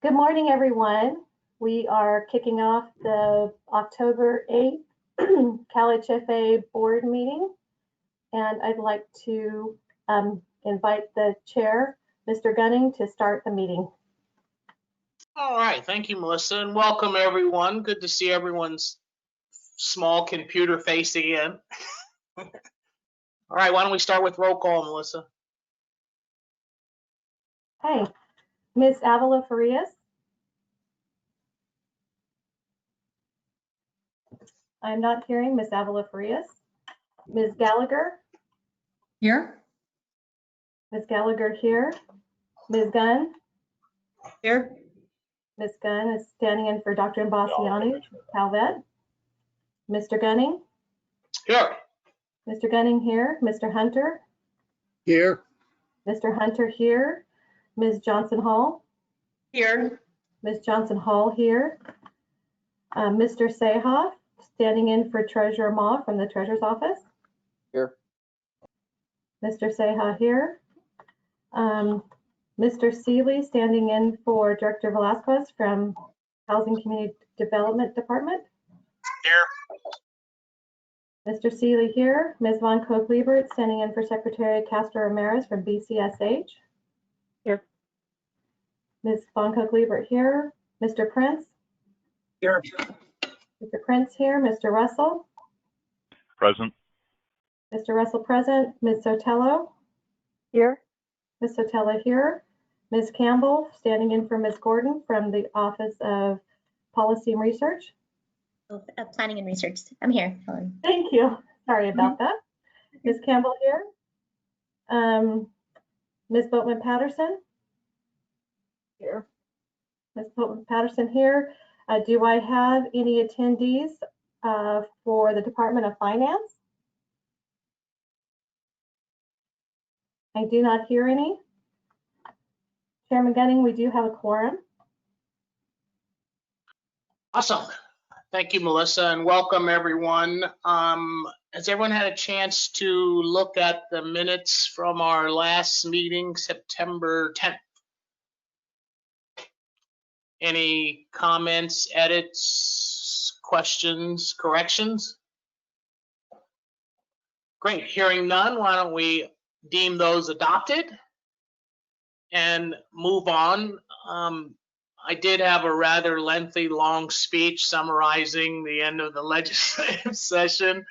Good morning, everyone. We are kicking off the October 8th CalHFA board meeting, and I'd like to invite the chair, Mr. Gunning, to start the meeting. All right, thank you, Melissa, and welcome everyone. Good to see everyone's small computer face again. All right, why don't we start with roll call, Melissa? Hey, Ms. Avila Farias. I'm not hearing Ms. Avila Farias. Ms. Gallagher. Here. Ms. Gallagher here. Ms. Gunn. Here. Ms. Gunn is standing in for Dr. Imbasiani, CalVet. Mr. Gunning. Here. Mr. Gunning here. Mr. Hunter. Here. Mr. Hunter here. Ms. Johnson Hall. Here. Ms. Johnson Hall here. Mr. Sehoff, standing in for Treasurer Ma from the Treasurer's Office. Here. Mr. Sehoff here. Mr. Seeley, standing in for Director Velasquez from Housing Community Development Department. Here. Mr. Seeley here. Ms. Von Koch-Liebert, standing in for Secretary Castro Ramirez from BCSH. Here. Ms. Von Koch-Liebert here. Mr. Prince. Here. Mr. Prince here. Mr. Russell. Present. Mr. Russell present. Ms. Otello. Here. Ms. Otello here. Ms. Campbell, standing in for Ms. Gordon from the Office of Policy and Research. Planning and Research. I'm here. Thank you. Sorry about that. Ms. Campbell here. Ms. Boatman-Patterson. Here. Ms. Boatman-Patterson here. Do I have any attendees for the Department of Finance? I do not hear any. Chairman Gunning, we do have a quorum. Awesome. Thank you, Melissa, and welcome everyone. Has everyone had a chance to look at the minutes from our last meeting, September 10th? Any comments, edits, questions, corrections? Great, hearing none, why don't we deem those adopted and move on. I did have a rather lengthy, long speech summarizing the end of the legislative session,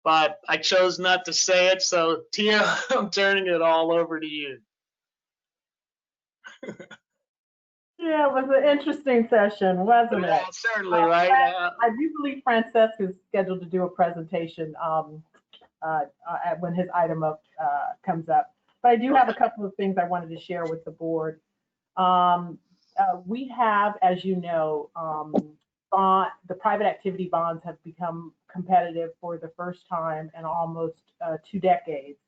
but I chose not to say it. So Tia, I'm turning it all over to you. Yeah, it was an interesting session, wasn't it? Yeah, certainly, right? I do believe Francesca is scheduled to do a presentation when his item up comes up. But I do have a couple of things I wanted to share with the board. We have, as you know, the private activity bonds have become competitive for the first time in almost 2 decades.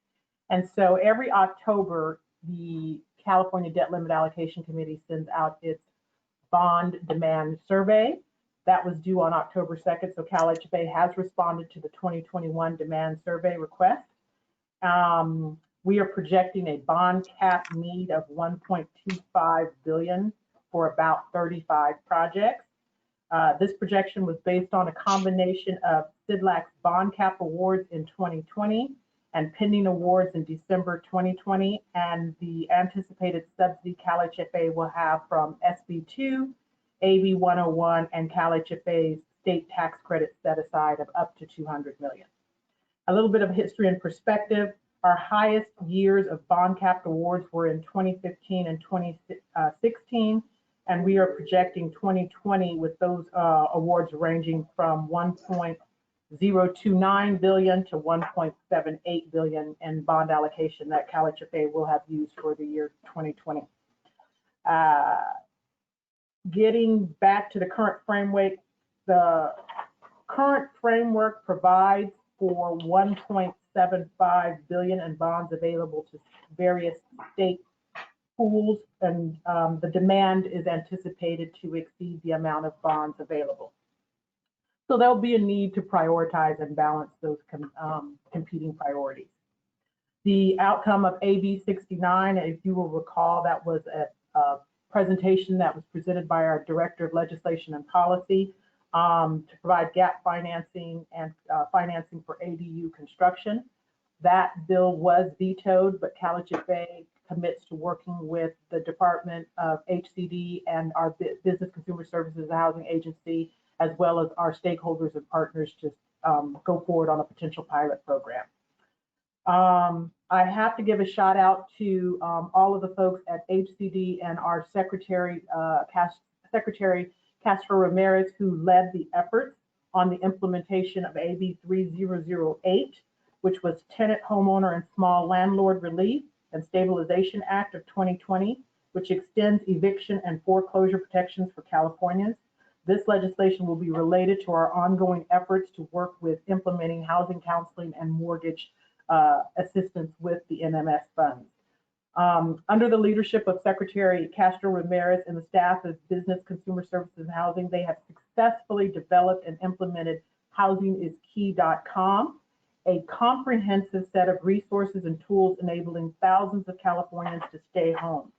And so every October, the California Debt Limit Allocation Committee sends out its bond demand survey. That was due on October 2nd, so CalHFA has responded to the 2021 demand survey request. We are projecting a bond cap need of $1.25 billion for about 35 projects. This projection was based on a combination of SIDLAC's bond cap awards in 2020 and pending awards in December 2020, and the anticipated subsidy CalHFA will have from SB2, AB 101, and CalHFA's state tax credit set aside of up to $200 million. A little bit of history and perspective. Our highest years of bond cap awards were in 2015 and 2016, and we are projecting 2020 with those awards ranging from $1.029 billion to $1.78 billion in bond allocation that CalHFA will have used for the year 2020. Getting back to the current framework, the current framework provides for $1.75 billion in bonds available to various state pools, and the demand is anticipated to exceed the amount of bonds available. So there'll be a need to prioritize and balance those competing priorities. The outcome of AB 69, if you will recall, that was a presentation that was presented by our Director of Legislation and Policy to provide gap financing and financing for ADU construction. That bill was vetoed, but CalHFA commits to working with the Department of HCD and our Business Consumer Services and Housing Agency, as well as our stakeholders and partners to go forward on a potential pilot program. I have to give a shout out to all of the folks at HCD and our Secretary Castro Ramirez, who led the efforts on the implementation of AB 3008, which was Tenant, Homeowner, and Small Landlord Relief and Stabilization Act of 2020, which extends eviction and foreclosure protections for Californians. This legislation will be related to our ongoing efforts to work with implementing housing counseling and mortgage assistance with the NMS funds. Under the leadership of Secretary Castro Ramirez and the staff of Business Consumer Services and Housing, they have successfully developed and implemented HousingIsKey.com, a comprehensive set of resources and tools enabling thousands of Californians to stay home.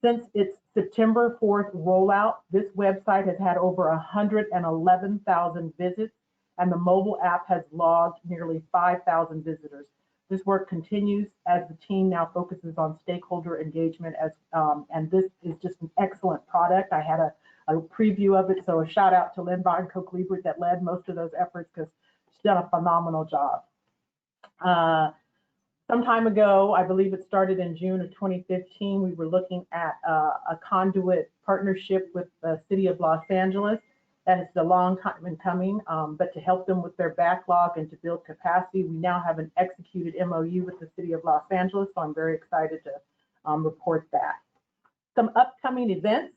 Since its September 4th rollout, this website has had over 111,000 visits, and the mobile app has logged nearly 5,000 visitors. This work continues as the team now focuses on stakeholder engagement, and this is just an excellent product. I had a preview of it, so a shout out to Lynn Cook-Liebert that led most of those efforts, because she's done a phenomenal job. Some time ago, I believe it started in June of 2015, we were looking at a conduit partnership with the City of Los Angeles. That is a long time in coming, but to help them with their backlog and to build capacity, we now have an executed MOU with the City of Los Angeles, so I'm very excited to report that. Some upcoming events: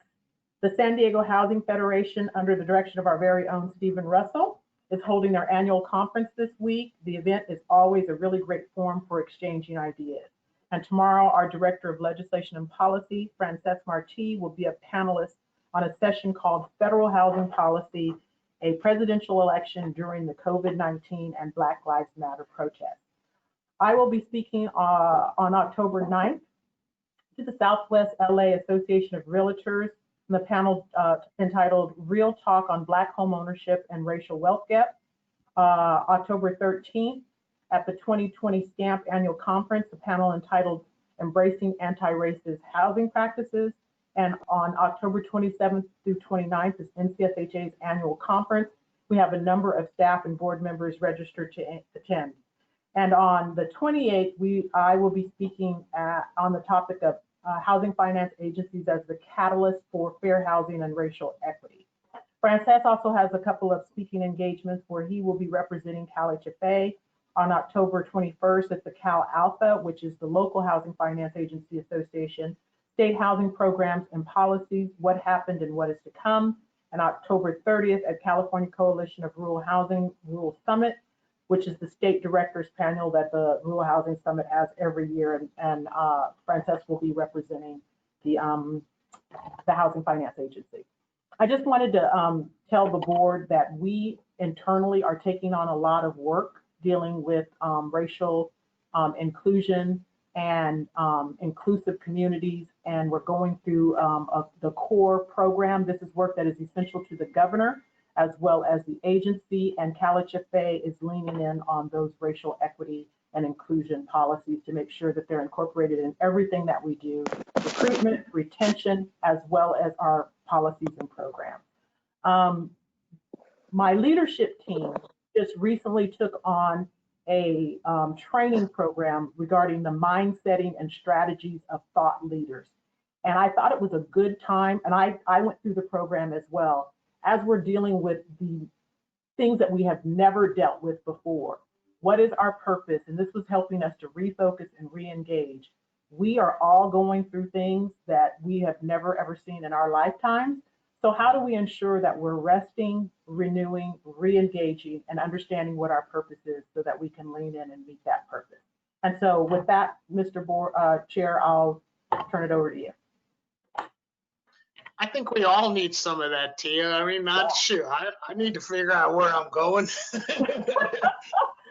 the San Diego Housing Federation, under the direction of our very own Stephen Russell, is holding their annual conference this week. The event is always a really great forum for exchanging ideas. And tomorrow, our Director of Legislation and Policy, Frances Marti, will be a panelist on a session called Federal Housing Policy, a Presidential Election During the COVID-19 and Black Lives Matter Protests. I will be speaking on October 9th to the Southwest LA Association of Realtors, the panel entitled Real Talk on Black Homeownership and Racial Wealth Gap. October 13th, at the 2020 STAMP Annual Conference, a panel entitled Embracing Anti-Racist Housing Practices. And on October 27th through 29th is NCSHA's annual conference. We have a number of staff and board members registered to attend. And on the 28th, I will be speaking on the topic of housing finance agencies as the catalyst for fair housing and racial equity. Frances also has a couple of speaking engagements where he will be representing CalHFA. On October 21st at the CalAlpha, which is the local housing finance agency association, state housing programs and policies, what happened and what is to come. And October 30th at California Coalition of Rural Housing Rural Summit, which is the state directors panel that the Rural Housing Summit has every year. And Frances will be representing the Housing Finance Agency. I just wanted to tell the board that we internally are taking on a lot of work dealing with racial inclusion and inclusive communities, and we're going through the core program. This is work that is essential to the governor as well as the agency, and CalHFA is leaning in on those racial equity and inclusion policies to make sure that they're incorporated in everything that we do, recruitment, retention, as well as our policies and programs. My leadership team just recently took on a training program regarding the mindsetting and strategies of thought leaders. And I thought it was a good time, and I went through the program as well, as we're dealing with the things that we have never dealt with before. What is our purpose? And this was helping us to refocus and re-engage. We are all going through things that we have never ever seen in our lifetimes. So how do we ensure that we're resting, renewing, re-engaging, and understanding what our purpose is so that we can lean in and meet that purpose? And so with that, Mr. Chair, I'll turn it over to you. I think we all need some of that, Tia. I mean, not sure. I need to figure out where I'm going.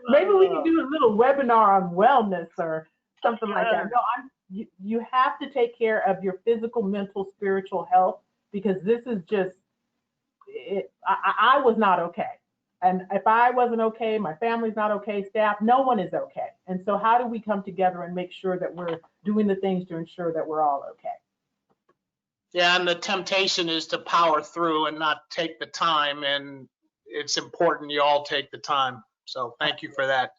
Maybe we can do a little webinar on wellness or something like that. No, you have to take care of your physical, mental, spiritual health, because this is just, I was not okay. And if I wasn't okay, my family's not okay, staff, no one is okay. And so how do we come together and make sure that we're doing the things to ensure that we're all okay? Yeah, and the temptation is to power through and not take the time, and it's important you all take the time. So thank you for that.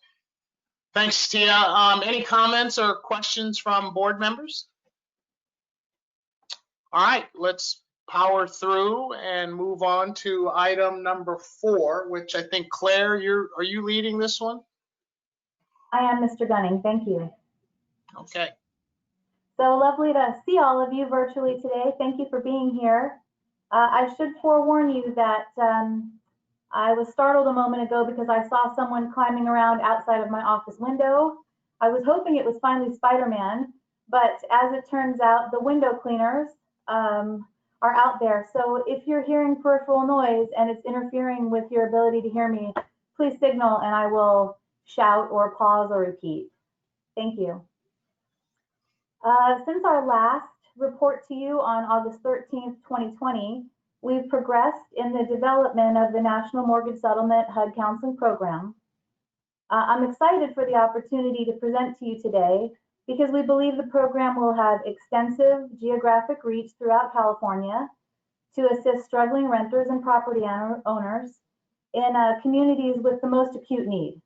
Thanks, Tia. Any comments or questions from board members? All right, let's power through and move on to item number 4, which I think, Claire, are you leading this one? I am, Mr. Gunning. Thank you. Okay. So lovely to see all of you virtually today. Thank you for being here. I should forewarn you that I was startled a moment ago because I saw someone climbing around outside of my office window. I was hoping it was finally Spider-Man, but as it turns out, the window cleaners are out there. So if you're hearing peripheral noise and it's interfering with your ability to hear me, please signal and I will shout or pause or repeat. Thank you. Since our last report to you on August 13th, 2020, we've progressed in the development of the National Mortgage Settlement HUD Counseling Program. I'm excited for the opportunity to present to you today because we believe the program will have extensive geographic reach throughout California to assist struggling renters and property owners in communities with the most acute need.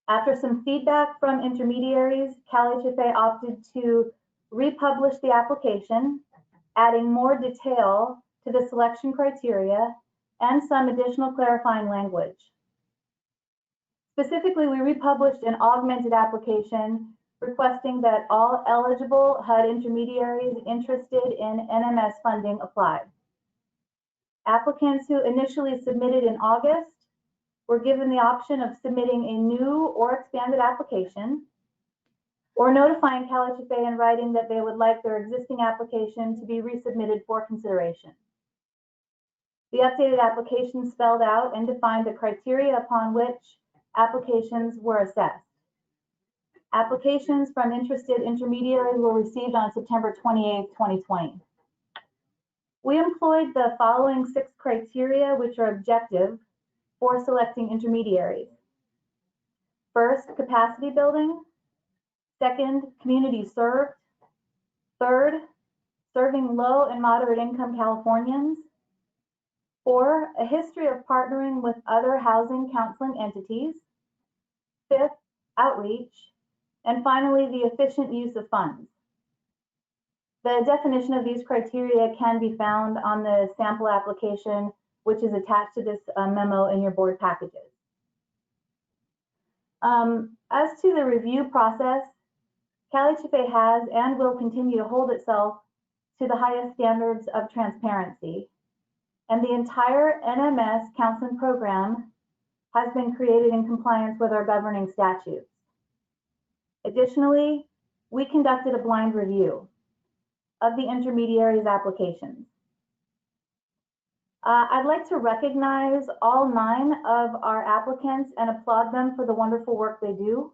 After some feedback from intermediaries, CalHFA opted to republish the application, adding more detail to the selection criteria and some additional clarifying language. Specifically, we republished an augmented application requesting that all eligible HUD intermediaries interested in NMS funding apply. Applicants who initially submitted in August were given the option of submitting a new or expanded application or notifying CalHFA in writing that they would like their existing application to be resubmitted for consideration. The updated application spelled out and defined the criteria upon which applications were assessed. Applications from interested intermediaries were received on September 28, 2020. We employed the following 6 criteria, which are objective for selecting intermediaries. First, capacity building. Second, community served. Third, serving low and moderate income Californians. 4, a history of partnering with other housing counseling entities. 5th, outreach. And finally, the efficient use of funds. The definition of these criteria can be found on the sample application, which is attached to this memo in your board packages. As to the review process, CalHFA has and will continue to hold itself to the highest standards of transparency. And the entire NMS counseling program has been created in compliance with our governing statutes. Additionally, we conducted a blind review of the intermediaries' applications. I'd like to recognize all 9 of our applicants and applaud them for the wonderful work they do.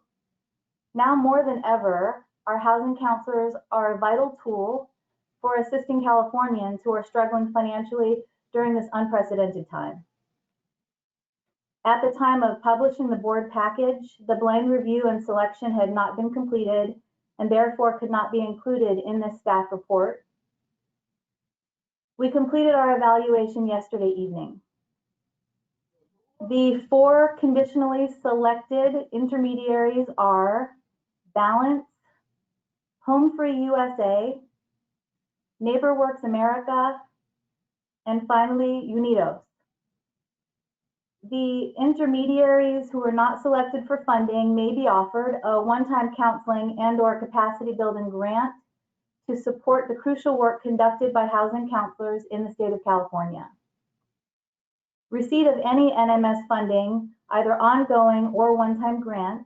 Now more than ever, our housing counselors are a vital tool for assisting Californians who are struggling financially during this unprecedented time. At the time of publishing the board package, the blind review and selection had not been completed and therefore could not be included in this staff report. We completed our evaluation yesterday evening. The 4 conditionally selected intermediaries are Balance, Home Free USA, NeighborWorks America, and finally, Unidos. The intermediaries who are not selected for funding may be offered a one-time counseling and/or capacity building grant to support the crucial work conducted by housing counselors in the state of California. Receipt of any NMS funding, either ongoing or one-time grant,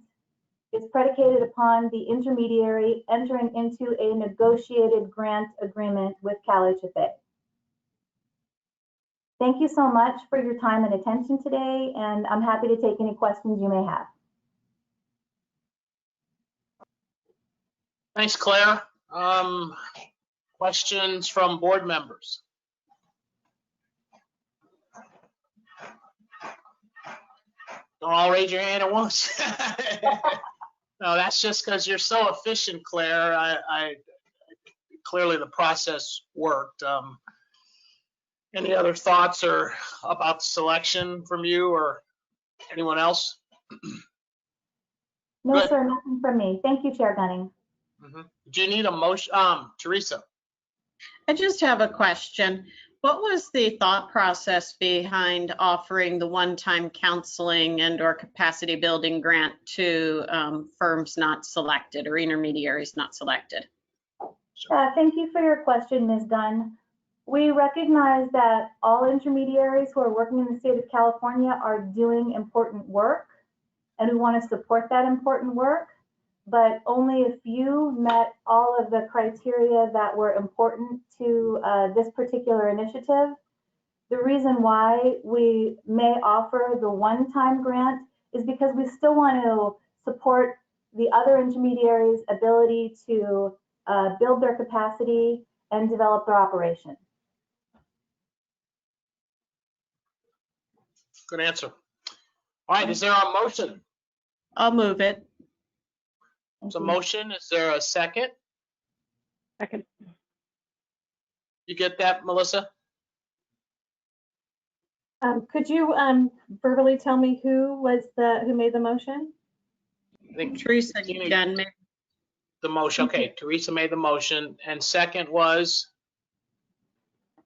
is predicated upon the intermediary entering into a negotiated grant agreement with CalHFA. Thank you so much for your time and attention today, and I'm happy to take any questions you may have. Thanks, Claire. Questions from board members? Don't all raise your hand at once. No, that's just because you're so efficient, Claire. I clearly the process worked. Any other thoughts or about selection from you or anyone else? No, Good. sir, nothing from me. Thank you, Chair Gunning. Do you need a motion? Teresa? I just have a question. What was the thought process behind offering the one-time counseling and/or capacity building grant to firms not selected or intermediaries not selected? Thank you for your question, Ms. Gunn. We recognize that all intermediaries who are working in the state of California are doing important work, and we want to support that important work, but only a few met all of the criteria that were important to this particular initiative. The reason why we may offer the one-time grant is because we still want to support the other intermediaries' ability to build their capacity and develop their operation. Good answer. All right, is there a motion? I'll move it. It's a motion. Is there a second? Second. You get that, Melissa? Could you verbally tell me who made the motion? I think Teresa Tina- Gunn. the motion. Okay, Teresa made the motion, and second was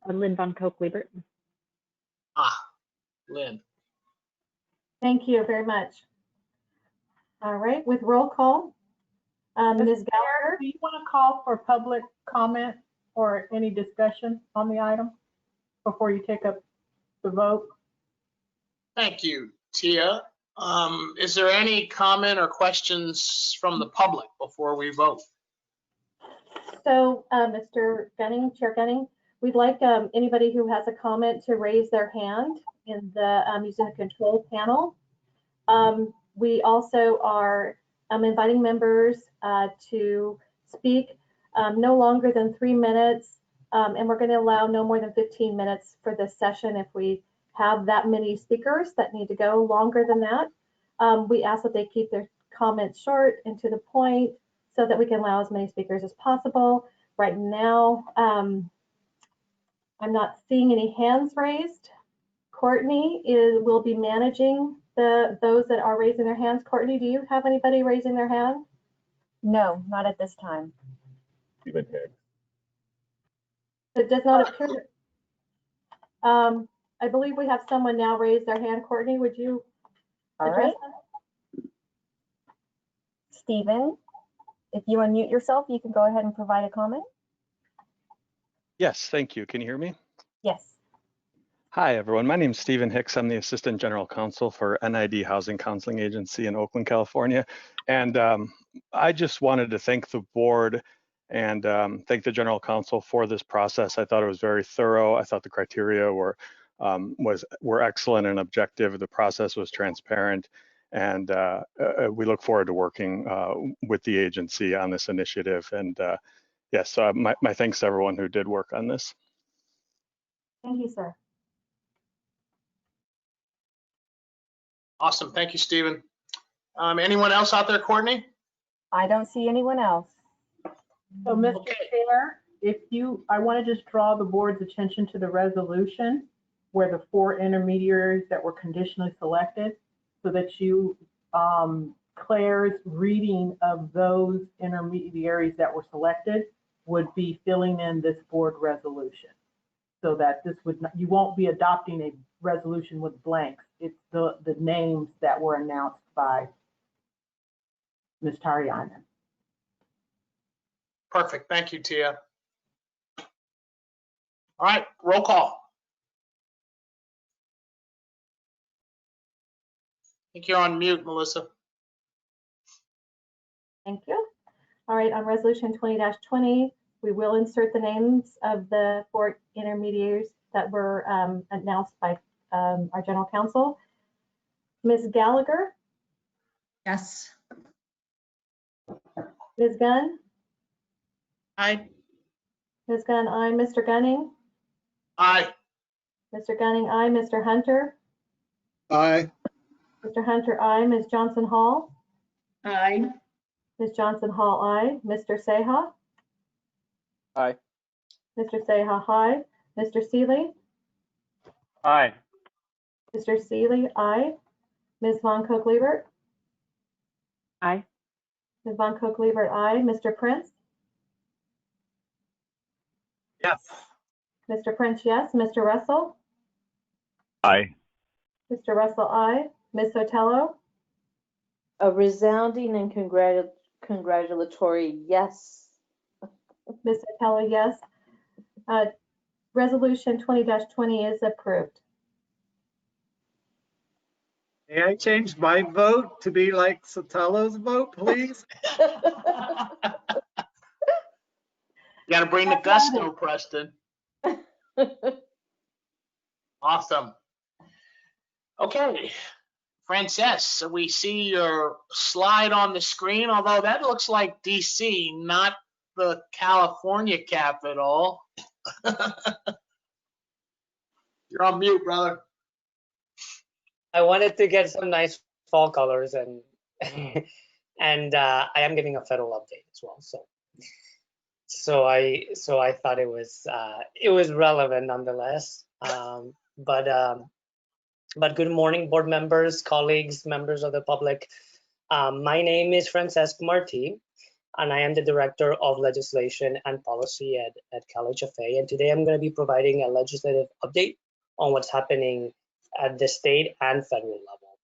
Lynn Von Koch-Liebert. Lynn. Thank you very much. All right, with roll call, Ms. Gallagher. Do you want to call for public comment or any discussion on the item before you take up the vote? Thank you, Tia. Is there any comment or questions from the public before we vote? So, Mr. Gunning, Chair Gunning, we'd like anybody who has a comment to raise their hand in the using the control panel. We also are inviting members to speak no longer than 3 minutes, and we're going to allow no more than 15 minutes for this session. If we have that many speakers that need to go longer than that, we ask that they keep their comments short and to the point so that we can allow as many speakers as possible. Right now, I'm not seeing any hands raised. Courtney will be managing those that are raising their hands. Courtney, do you have anybody raising their hand? No, not at this time. Stephen Hicks. It does not appear. I believe we have someone now raise their hand. Courtney, would you address that? Stephen, if you unmute yourself, you can go ahead and provide a comment. Yes, thank you. Can you hear me? Yes. Hi, everyone. My name is Stephen Hicks. I'm the Assistant General Counsel for NID Housing Counseling Agency in Oakland, California. And I just wanted to thank the board and thank the General Counsel for this process. I thought it was very thorough. I thought the criteria were excellent and objective. The process was transparent. And we look forward to working with the agency on this initiative. And yes, my thanks to everyone who did work on this. Thank you, sir. Awesome. Thank you, Stephen. Anyone else out there, Courtney? I don't see anyone else. So, Mr. Okay. Chair, I want to just draw the board's attention to the resolution where the 4 intermediaries that were conditionally selected, so that you, Claire's reading of those intermediaries that were selected would be filling in this board resolution, so that you won't be adopting a resolution with blanks. It's the names that were announced by Ms. Tariana. Perfect. Thank you, Tia. All right, roll call. I think you're on mute, Melissa. Thank you. All right, on resolution 20-20, we will insert the names of the 4 intermediaries that were announced by our general counsel. Ms. Gallagher, Yes. Ms. Gunn, Aye. Ms. Gunn, aye. Mr. Gunning? Aye. Mr. Gunning, aye. Mr. Hunter? Aye. Mr. Hunter, aye. Ms. Johnson Hall? Aye. Ms. Johnson Hall, aye. Mr. Seha? Aye. Mr. Seha, aye. Mr. Seeley? Aye. Mr. Seeley, aye. Ms. Von Koch-Liebert? Aye. Ms. Von Koch-Liebert, aye. Mr. Prince? Yes. Mr. Prince, yes. Mr. Russell? Aye. Mr. Russell, aye. Ms. Otello? A resounding and congratulatory yes. Ms. Otello, yes. Resolution 20-20 is approved. May I change my vote to be like Sotelo's vote, please? You gotta bring the gusto, Preston. Awesome. Okay, Frances, we see your slide on the screen, although that looks like DC, not the California capital. You're on mute, brother. I wanted to get some nice fall colors and and I am giving a federal update as well. So I thought it was relevant nonetheless. But good morning, board members, colleagues, members of the public. My name is Francesca Marti, and I am the Director of Legislation and Policy at CalHFA. And today I'm going to be providing a legislative update on what's happening at the state and federal level.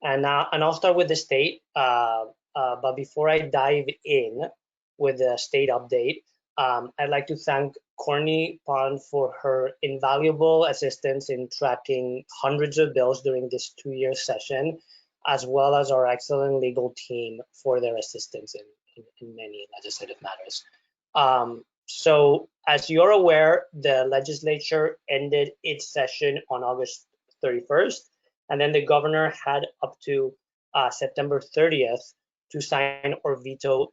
And I'll start with the state. But before I dive in with the state update, I'd like to thank Courtney Pond for her invaluable assistance in tracking hundreds of bills during this 2-year session, as well as our excellent legal team for their assistance in many legislative matters. So as you're aware, the legislature ended its session on August 31st, and then the governor had up to September 30th to sign or veto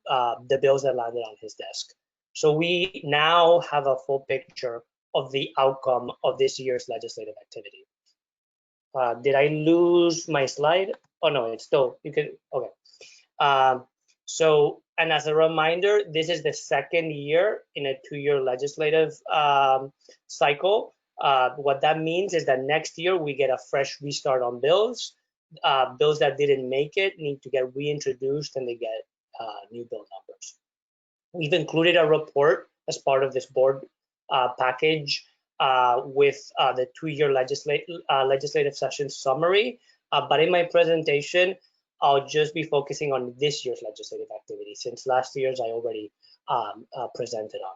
the bills that landed on his desk. So we now have a full picture of the outcome of this year's legislative activity. Did I lose my slide? Oh no, it's still, you can, okay. So, and as a reminder, this is the second year in a 2-year legislative cycle. What that means is that next year we get a fresh restart on bills. Bills that didn't make it need to get reintroduced and they get new bill numbers. We've included a report as part of this board package with the 2-year legislative session summary. But in my presentation, I'll just be focusing on this year's legislative activity, since last year's I already presented on.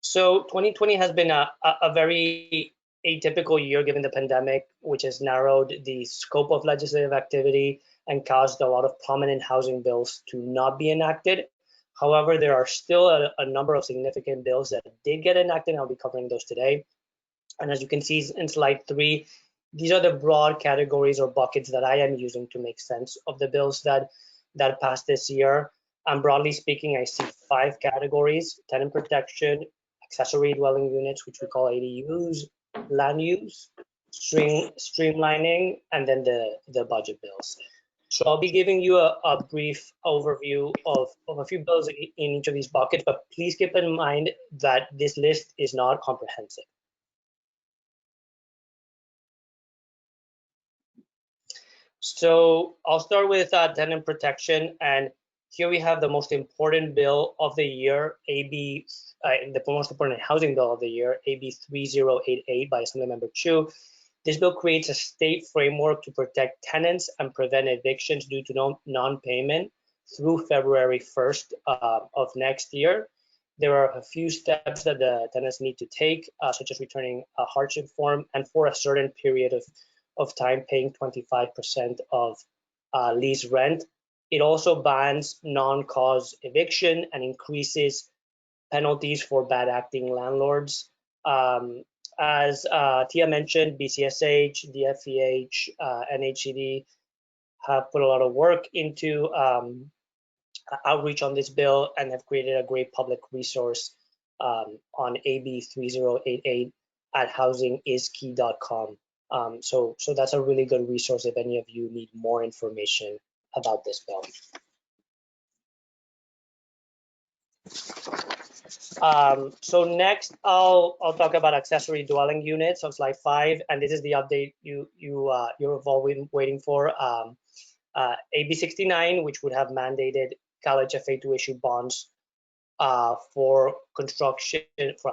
So 2020 has been a very atypical year given the pandemic, which has narrowed the scope of legislative activity and caused a lot of prominent housing bills to not be enacted. However, there are still a number of significant bills that did get enacted, and I'll be covering those today. And as you can see in slide 3, these are the broad categories or buckets that I am using to make sense of the bills that passed this year. And broadly speaking, I see 5 categories: denim protection, accessory dwelling units, which we call ADUs, land use, streamlining, and then the budget bills. So I'll be giving you a brief overview of a few bills in each of these buckets, but please keep in mind that this list is not comprehensive. So I'll start with denim protection, and here we have the most important bill of the year, the most important housing bill of the year, AB 3088 by Assemblymember Chu. This bill creates a state framework to protect tenants and prevent evictions due to non-payment through February 1st of next year. There are a few steps that the tenants need to take, such as returning a hardship form and for a certain period of time paying 25% of lease rent. It also bans non-cause eviction and increases penalties for bad acting landlords. As Tia mentioned, BCSH, DFEH, NHCD have put a lot of work into outreach on this bill and have created a great public resource on AB 3088 at housingiskey.com. So that's a really good resource if any of you need more information about this bill. So next, I'll talk about accessory dwelling units on slide 5, and this is the update you're all waiting for. AB 69, which would have mandated CalHFA to issue bonds for a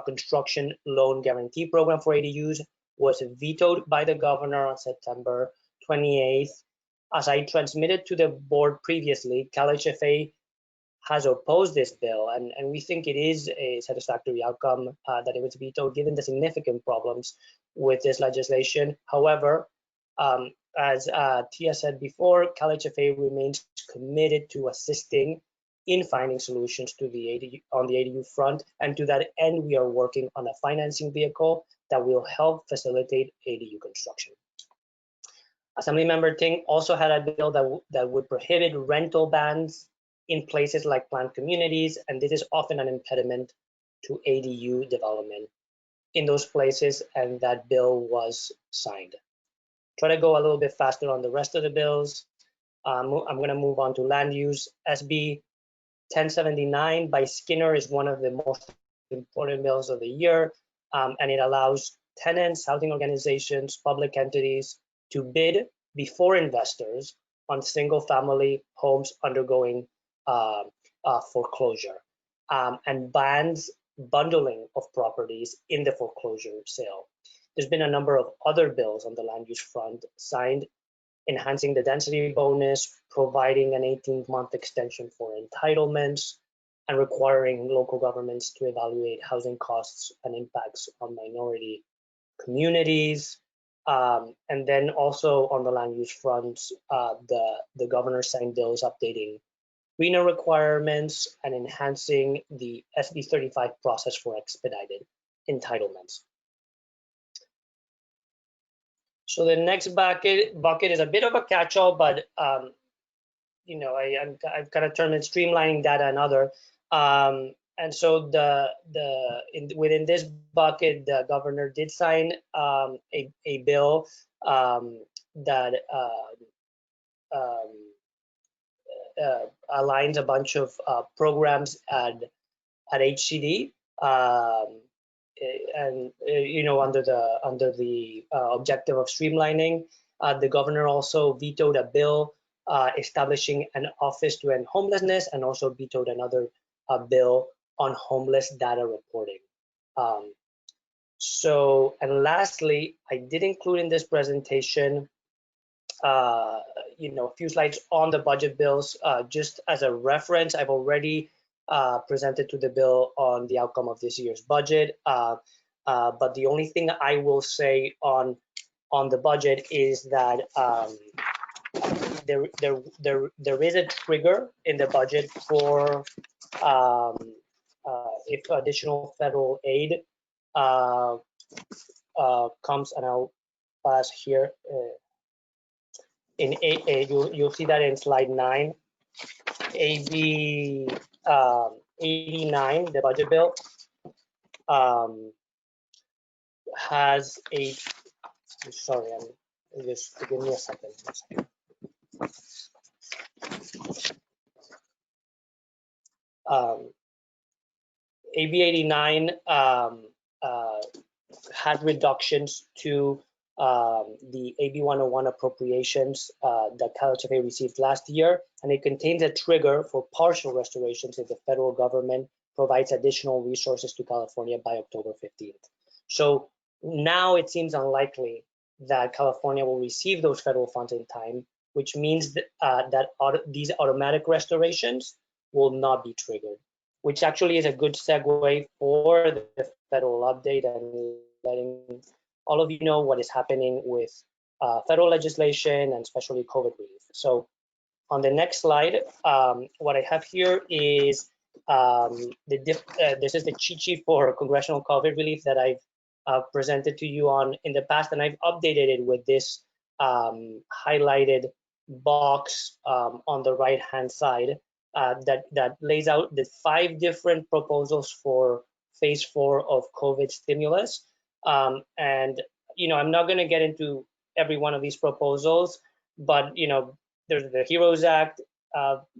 construction loan guarantee program for ADUs, was vetoed by the governor on September 28th. As I transmitted to the board previously, CalHFA has opposed this bill, and we think it is a satisfactory outcome that it was vetoed given the significant problems with this legislation. However, as Tia said before, CalHFA remains committed to assisting in finding solutions to on the ADU front, and to that end, we are working on a financing vehicle that will help facilitate ADU construction. Assemblymember Ting also had a bill that would prohibit rental bans in places like planned communities, and this is often an impediment to ADU development in those places, and that bill was signed. Try to go a little bit faster on the rest of the bills. I'm going to move on to land use. SB 1079 by Skinner is one of the most important bills of the year, and it allows tenants, housing organizations, public entities to bid before investors on single-family homes undergoing foreclosure, and bans bundling of properties in the foreclosure sale. There's been a number of other bills on the land use front signed, enhancing the density bonus, providing an 18-month extension for entitlements, and requiring local governments to evaluate housing costs and impacts on minority communities. And then also on the land use front, the governor signed bills updating RENA requirements and enhancing the SB 35 process for expedited entitlements. So the next bucket is a bit of a catch-all, but you know, I've kind of termed it streamlining data and other. And so within this bucket, the governor did sign a bill that aligns a bunch of programs at HCD, and you know, under the objective of streamlining. The governor also vetoed a bill establishing an office to end homelessness, and also vetoed another bill on homeless data reporting. And lastly, I did include in this presentation you know, a few slides on the budget bills, just as a reference. I've already presented to the bill on the outcome of this year's budget, but the only thing I will say on the budget is that there is a trigger in the budget for if additional federal aid comes, and I'll pass here. In you'll see that in slide 9, AB 89, the budget bill, has a, sorry, just give me a second. AB 89 had reductions to the AB 101 appropriations that CalHFA received last year, and it contains a trigger for partial restorations if the federal government provides additional resources to California by October 15th. So now it seems unlikely that California will receive those federal funds in time, which means that these automatic restorations will not be triggered, which actually is a good segue for the federal update and letting all of you know what is happening with federal legislation and especially COVID relief. So on the next slide, what I have here is this is the cheat sheet for congressional COVID relief that I've presented to you on in the past, and I've updated it with this highlighted box on the right-hand side. that lays out the 5 different proposals for phase 4 of COVID stimulus. And I'm not going to get into every one of these proposals, but there's the HEROES Act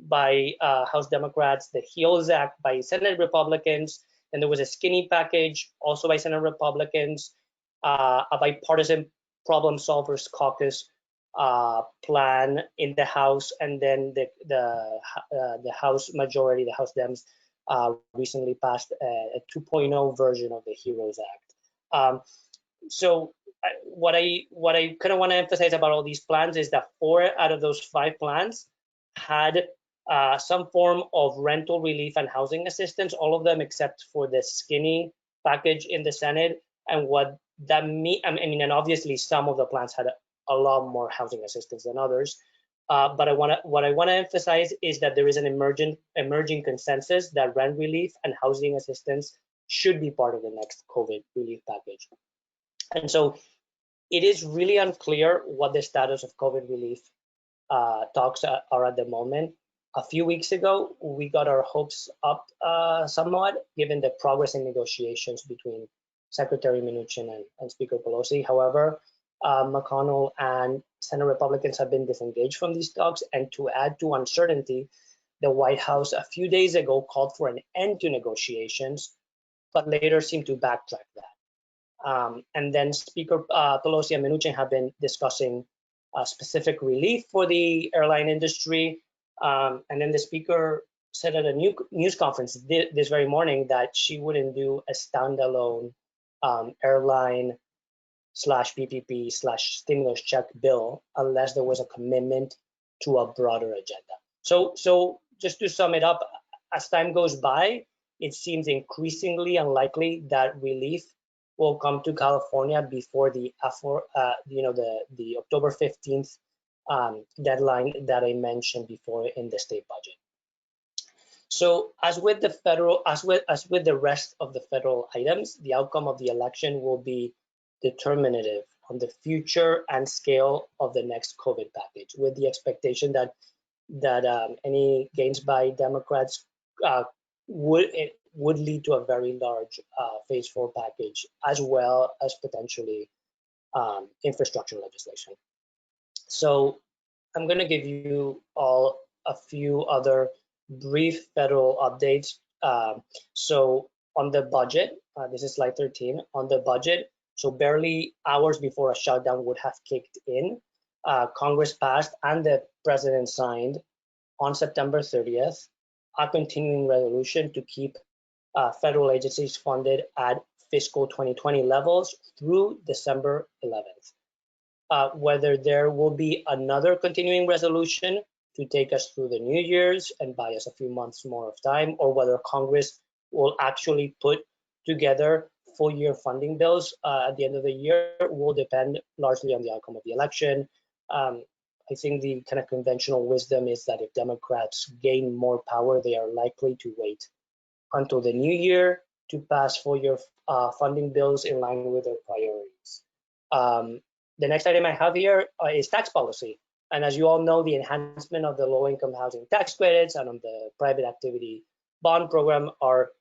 by House Democrats, the HEALS Act by Senate Republicans, and there was a skinny package also by Senate Republicans, a bipartisan problem solvers caucus plan in the House, and then the House majority, the House Dems, recently passed a 2.0 version of the HEROES Act. So what I kind of want to emphasize about all these plans is that 4 out of those 5 plans had some form of rental relief and housing assistance, all of them except for the skinny package in the Senate. And what that means, and obviously some of the plans had a lot more housing assistance than others. But what I want to emphasize is that there is an emerging consensus that rent relief and housing assistance should be part of the next COVID relief package. And so it is really unclear what the status of COVID relief talks are at the moment. A few weeks ago, we got our hopes up somewhat, given the progress in negotiations between Secretary Mnuchin and Speaker Pelosi. However, McConnell and Senate Republicans have been disengaged from these talks, and to add to uncertainty, the White House a few days ago called for an end to negotiations, but later seemed to backtrack that. And then Speaker Pelosi and Mnuchin have been discussing specific relief for the airline industry. And then the speaker said at a news conference this very morning that she wouldn't do a standalone airline /PPP/stimulus check bill unless there was a commitment to a broader agenda. So just to sum it up, as time goes by, it seems increasingly unlikely that relief will come to California before the October 15th deadline that I mentioned before in the state budget. So as with the rest of the federal items, the outcome of the election will be determinative on the future and scale of the next COVID package, with the expectation that any gains by Democrats would lead to a very large phase 4 package, as well as potentially infrastructure legislation. So I'm going to give you all a few other brief federal updates. So on the budget, this is slide 13, on the budget, so barely hours before a shutdown would have kicked in, Congress passed and the president signed on September 30th a continuing resolution to keep federal agencies funded at fiscal 2020 levels through December 11th. Whether there will be another continuing resolution to take us through the New Year's and buy us a few months more of time, or whether Congress will actually put together full year funding bills at the end of the year will depend largely on the outcome of the election. I think the kind of conventional wisdom is that if Democrats gain more power, they are likely to wait until the new year to pass full year funding bills in line with their priorities. The next item I have here is tax policy. And as you all know, the enhancement of the low-income housing tax credits and on the private activity bond program are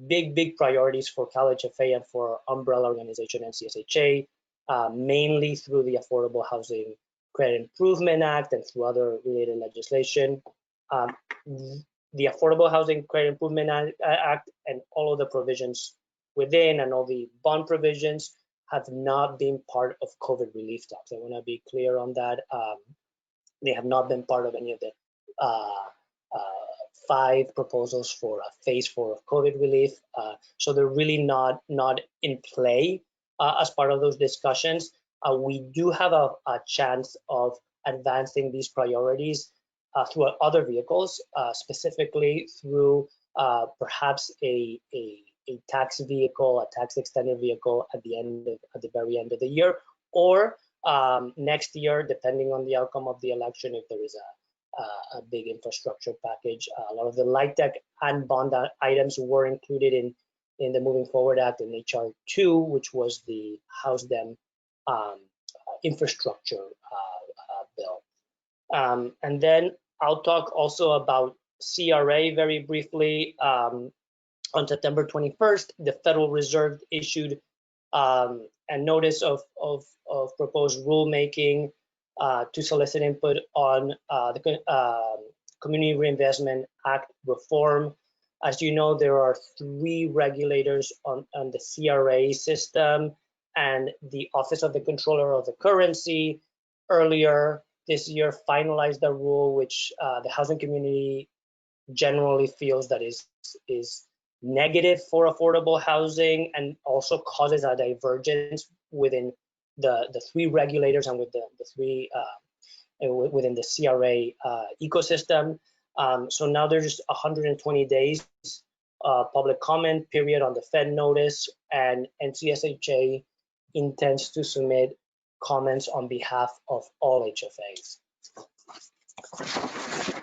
big priorities for CalHFA and for umbrella organization NCSHA, mainly through the Affordable Housing Credit Improvement Act and through other related legislation. The Affordable Housing Credit Improvement Act and all of the provisions within and all the bond provisions have not been part of COVID relief talks. I want to be clear on that. They have not been part of any of the 5 proposals for a phase 4 of COVID relief. So they're really not in play as part of those discussions. We do have a chance of advancing these priorities through other vehicles, specifically through perhaps a tax vehicle, a tax extended vehicle at the very end of the year, or next year, depending on the outcome of the election, if there is a big infrastructure package. A lot of the light tech and bond items were included in the Moving Forward Act in HR 2, which was the House Dem infrastructure bill. And then I'll talk also about CRA very briefly. On September 21st, the Federal Reserve issued a notice of proposed rulemaking to solicit input on the Community Reinvestment Act reform. As you know, there are 3 regulators on the CRA system, and the Office of the Comptroller of the Currency earlier this year finalized a rule which the housing community generally feels that is negative for affordable housing and also causes a divergence within the 3 regulators and with the 3 within the CRA ecosystem. So now there's 120 days public comment period on the Fed notice, and NCSHA intends to submit comments on behalf of all HFAs.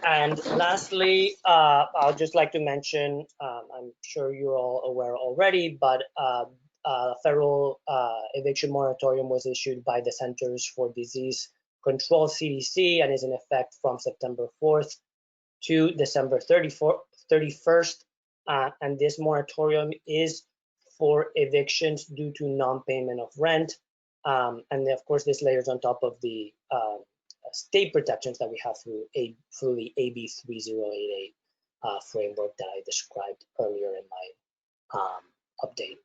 And lastly, I'll just like to mention, I'm sure you're all aware already, but a federal eviction moratorium was issued by the Centers for Disease Control, CDC, and is in effect from September 4th to December 31st. And this moratorium is for evictions due to non-payment of rent. And of course, this layers on top of the state protections that we have through the AB 3088 framework that I described earlier in my update.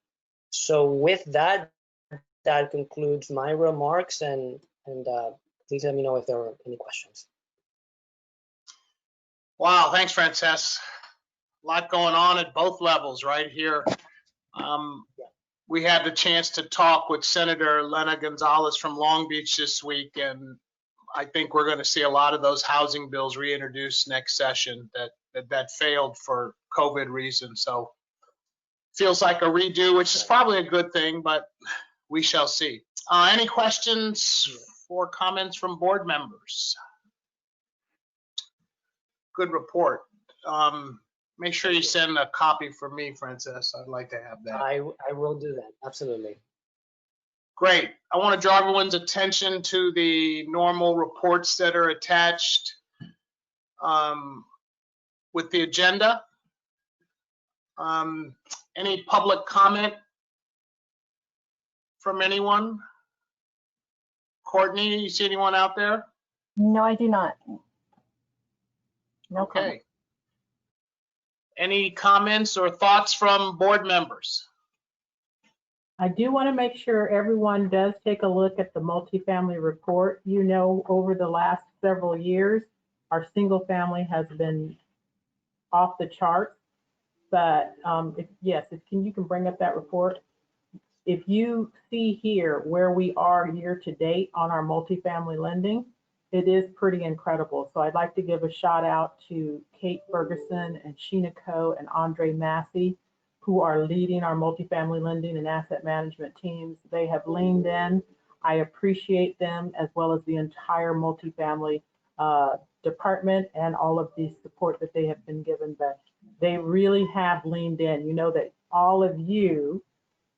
So with that, that concludes my remarks, and please let me know if there are any questions. Wow, thanks, Frances. A lot going on at both levels right here. We had the chance to talk with Senator Lena Gonzalez from Long Beach this week, and I think we're going to see a lot of those housing bills reintroduced next session that failed for COVID reasons. So feels like a redo, which is probably a good thing, but we shall see. Any questions or comments from board members? Good report. Make sure you send a copy for me, Frances. I'd like to have that. I will do that, absolutely. Great. I want to draw everyone's attention to the normal reports that are attached with the agenda. Any public comment from anyone? Courtney, you see anyone out there? No, I do not. No Okay. comment. Any comments or thoughts from board members? I do want to make sure everyone does take a look at the multifamily report. You know, over the last several years, our single family has been off the charts. But you can bring up that report. If you see here where we are year to date on our multifamily lending, it is pretty incredible. So I'd like to give a shout out to Kate Ferguson and Sheena Coe and Andre Massey, who are leading our multifamily lending and asset management teams. They have leaned in. I appreciate them, as well as the entire multifamily department and all of the support that they have been given. But they really have leaned in. You know that all of you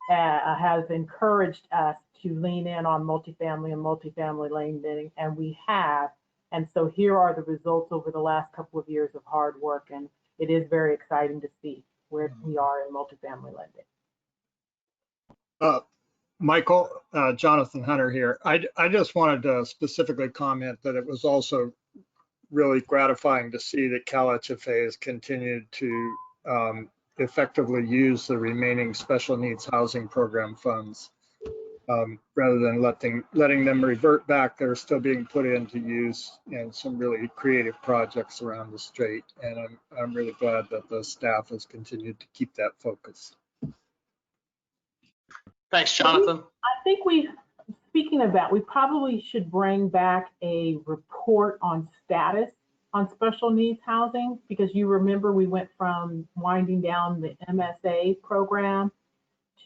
has encouraged us to lean in on multifamily and multifamily lending, and we have. And so here are the results over the last couple of years of hard work, and it is very exciting to see where we are in multifamily lending. Michael, Jonathan Hunter here. I just wanted to specifically comment that it was also really gratifying to see that CalHFA has continued to effectively use the remaining special needs housing program funds. Rather than letting them revert back, they're still being put into use in some really creative projects around the state. And I'm really glad that the staff has continued to keep that focus. Thanks, Jonathan. I think speaking of that, we probably should bring back a report on status on special needs housing, because you remember we went from winding down the MSA program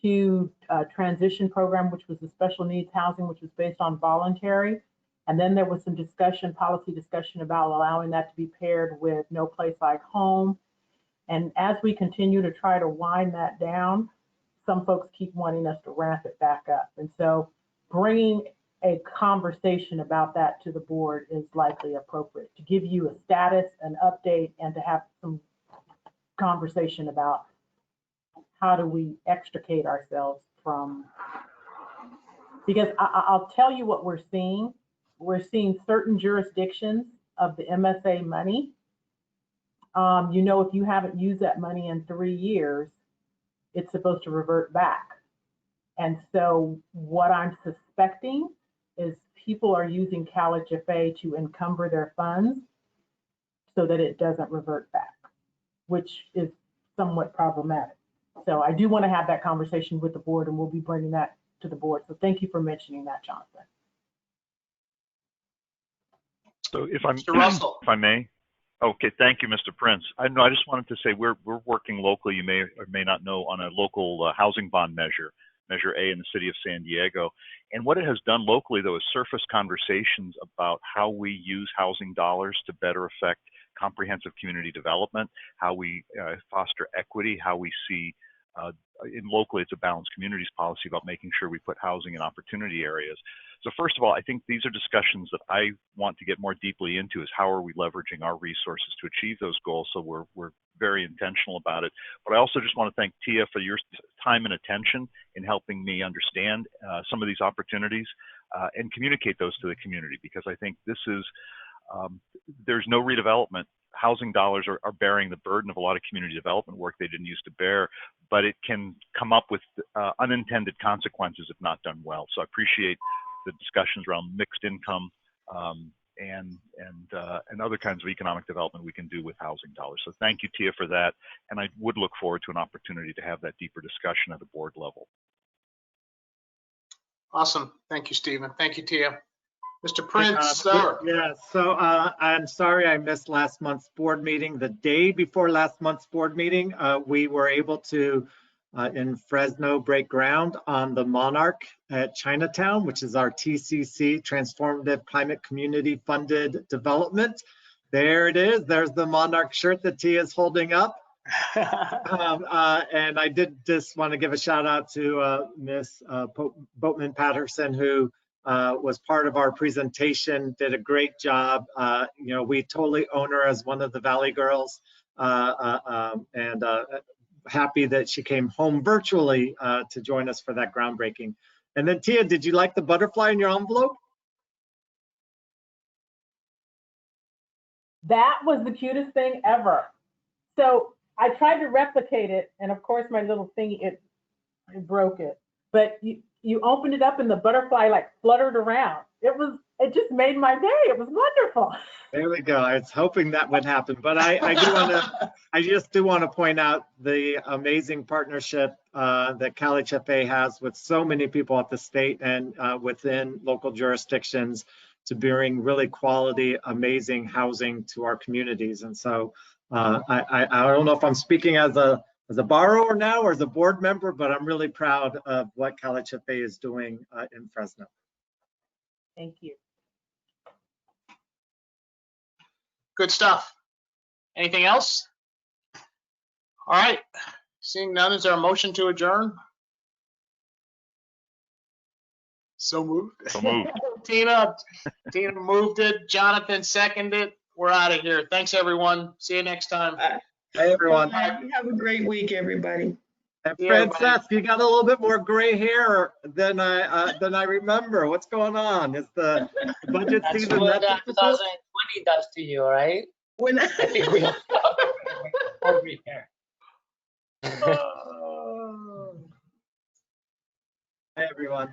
to a transition program, which was the special needs housing, which was based on voluntary. And then there was some policy discussion about allowing that to be paired with No Place Like Home. And as we continue to try to wind that down, some folks keep wanting us to ramp it back up. And so bringing a conversation about that to the board is likely appropriate, to give you a status, an update, and to have some conversation about how do we extricate ourselves from, because I'll tell you what we're seeing. We're seeing certain jurisdictions of the MSA money. You know, if you haven't used that money in 3 years, it's supposed to revert back. And so what I'm suspecting is people are using CalHFA to encumber their funds so that it doesn't revert back, which is somewhat problematic. So I do want to have that conversation with the board, and we'll be bringing that to the board. So thank you for mentioning that, Jonathan. So if Mr. Russell. if I may. Okay, thank you, Mr. Prince. I just wanted to say we're working locally, you may or may not know, on a local housing bond measure, Measure A in the city of San Diego. And what it has done locally, though, is surface conversations about how we use housing dollars to better affect comprehensive community development, how we foster equity, how we see, in locally it's a balanced communities policy about making sure we put housing in opportunity areas. So first of all, I think these are discussions that I want to get more deeply into, is how are we leveraging our resources to achieve those goals. So we're very intentional about it. But I also just want to thank Tia for your time and attention in helping me understand some of these opportunities and communicate those to the community, because I think this is, there's no redevelopment. Housing dollars are bearing the burden of a lot of community development work they didn't used to bear, but it can come up with unintended consequences if not done well. So I appreciate the discussions around mixed income and other kinds of economic development we can do with housing dollars. So thank you, Tia, for that. And I would look forward to an opportunity to have that deeper discussion at the board level. Awesome. Thank you, Stephen. Thank you, Tia. Mr. Prince, sir. Yeah, so I'm sorry I missed last month's board meeting. The day before last month's board meeting, we were able to, in Fresno, break ground on the Monarch at Chinatown, which is our TCC, Transformative Climate Community Funded Development. There it is. There's the Monarch shirt that Tia is holding up. And I did just want to give a shout out to Miss Boatman Patterson, who was part of our presentation, did a great job. You know, we totally own her as one of the Valley Girls, and happy that she came home virtually to join us for that groundbreaking. And then Tia, did you like the butterfly in your envelope? That was the cutest thing ever. So I tried to replicate it, and of course my little thingy, it broke it. But you opened it up and the butterfly like fluttered around. It just made my day. It was wonderful. There we go. I was hoping that would happen, but I just do want to point out the amazing partnership that CalHFA has with so many people at the state and within local jurisdictions to bring really quality, amazing housing to our communities. And so I don't know if I'm speaking as a borrower now or as a board member, but I'm really proud of what CalHFA is doing in Fresno. Thank you. Good stuff. Anything else? All right. Seeing none, is there a motion to adjourn? So moved. So moved. Tina moved it. Jonathan seconded it. We're out of here. Thanks, everyone. See you next time. Hey, everyone. Have a great week, everybody. And Francesca, you got a little bit more gray hair than I remember. What's going on? Is the budget season? That's what 2020 does to you, right? When I think we all agree here. Hey, everyone.